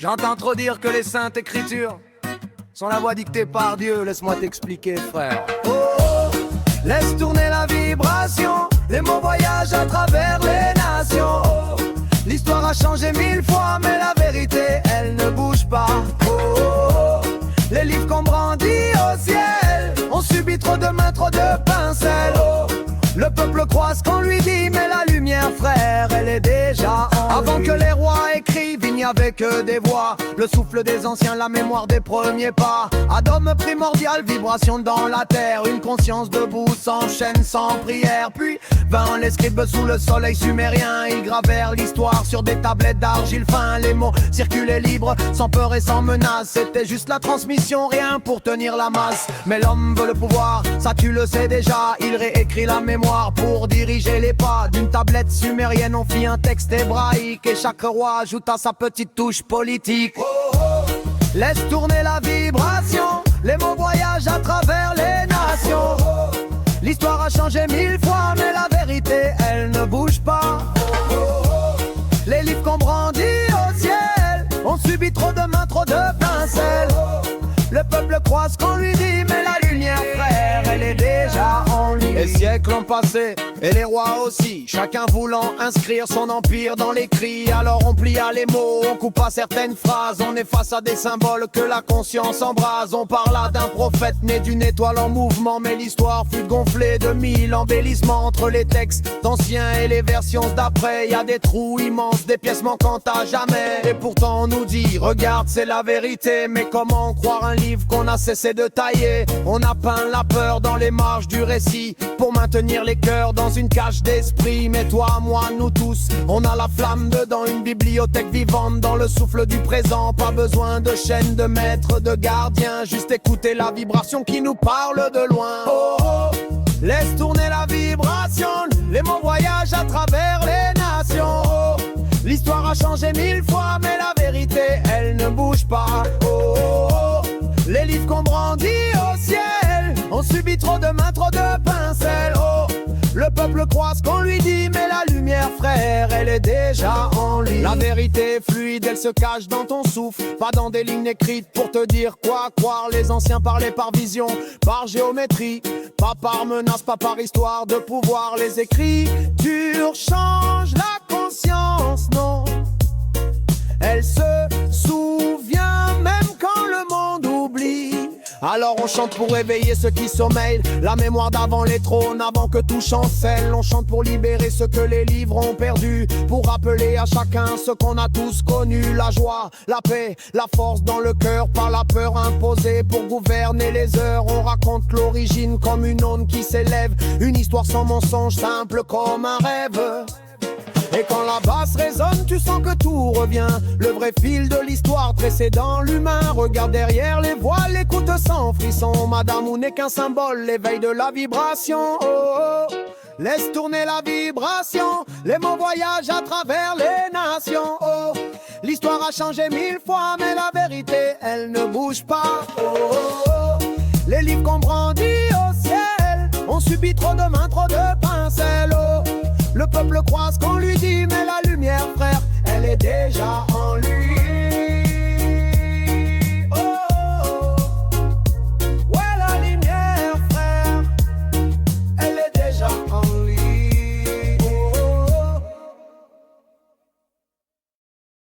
J'entends trop dire que les saintes écritures sont la voix dictée par Dieu. Laisse-moi t'expliquer, frère. Oh, oh, laisse tourner la vibration. Les mots voyagent à travers les nations. Oh, l'histoire a changé 1000 fois, mais la vérité, elle ne bouge pas. Oh, oh, oh, les livres qu'on brandit au ciel ont subi trop de mains, trop de pincelles. Oh, le peuple croit ce qu'on lui dit, mais la lumière, frère, elle est déjà en Avant lui. Que les rois écrivent, il n'y avait que des voix. Le souffle des anciens, la mémoire des premiers pas. Adome primordial, vibration dans la terre. Une conscience debout, s'enchaîne sans prière. Puis vint les scribes sous le soleil sumérien. Ils gravèrent l'histoire sur des tablettes d'argile fin. Les mots circulaient libres, sans peur et sans menace. C'était juste la transmission, rien pour tenir la masse. Mais l'homme veut le pouvoir, ça tu le sais déjà. Il réécrit la mémoire pour diriger les pas. D'une tablette sumérienne on fit un texte hébraïque. Et chaque roi ajouta sa petite touche politique. Oh, oh, laisse tourner la vibration. Les mots voyagent à travers les nations. Oh, oh, l'histoire a changé 1000 fois, mais la vérité elle ne bouge pas. Oh, oh, oh, les livres qu'on brandit au ciel ont subi trop de mains, trop de pincelles. Oh, le peuple croit ce qu'on lui dit, mais la lumière, frère, elle est déjà en lui. Les siècles ont passé, et les rois aussi, chacun voulant inscrire son empire dans l'écrit. Alors on plia les mots, on coupa certaines phrases. On est face à des symboles que la conscience embrase. On parla d'un prophète né d'une étoile en mouvement, mais l'histoire fut gonflée de 1000 embellissements. Entre les textes anciens et les versions d'après, y a des trous immenses, des pièces manquantes à jamais. Et pourtant on nous dit, regarde c'est la vérité. Mais comment croire un livre qu'on a cessé de tailler? On a peint la peur dans les marges du récit pour maintenir les cœurs dans une cage d'esprit. Mais toi, moi, nous tous, on a la flamme dedans. Une bibliothèque vivante dans le souffle du présent. Pas besoin de chaîne, de maître, de gardien. Juste écouter la vibration qui nous parle de loin. Oh, oh, laisse tourner la vibration. Les mots voyagent à travers les nations. Oh, l'histoire a changé 1000 fois, mais la vérité, elle ne bouge pas. Oh, oh, oh, les livres qu'on brandit au ciel ont subi trop de mains, trop de pincelles. Oh, le peuple croit ce qu'on lui dit, mais la lumière, frère, elle est déjà en lui. La vérité est fluide, elle se cache dans ton souffle, pas dans des lignes écrites pour te dire quoi croire. Les anciens parlaient par vision, par géométrie, pas par menace, pas par histoire de pouvoir. Les écritures changent la conscience, non. Elle se souvient même quand le monde oublie. Alors on chante pour réveiller ceux qui sommeillent, la mémoire d'avant les trônes, avant que tout chancelle. On chante pour libérer ce que les livres ont perdu, pour rappeler à chacun ce qu'on a tous connu. La joie, la paix, la force dans le cœur, pas la peur imposée pour gouverner les heures. On raconte l'origine comme une onde qui s'élève, une histoire sans mensonge, simple comme un rêve. Et quand la basse résonne, tu sens que tout revient. Le vrai fil de l'histoire tressé dans l'humain. Regarde derrière les voiles, écoute sans frisson. Madame ou n'est qu'un symbole, l'éveil de la vibration. Oh, oh, laisse tourner la vibration. Les mots voyagent à travers les nations. Oh, l'histoire a changé 1000 fois, mais la vérité, elle ne bouge pas. Oh, oh, oh, les livres qu'on brandit au ciel ont subi trop de mains, trop de pincelles. Oh, le peuple croit ce qu'on lui dit, mais la lumière, frère, elle est déjà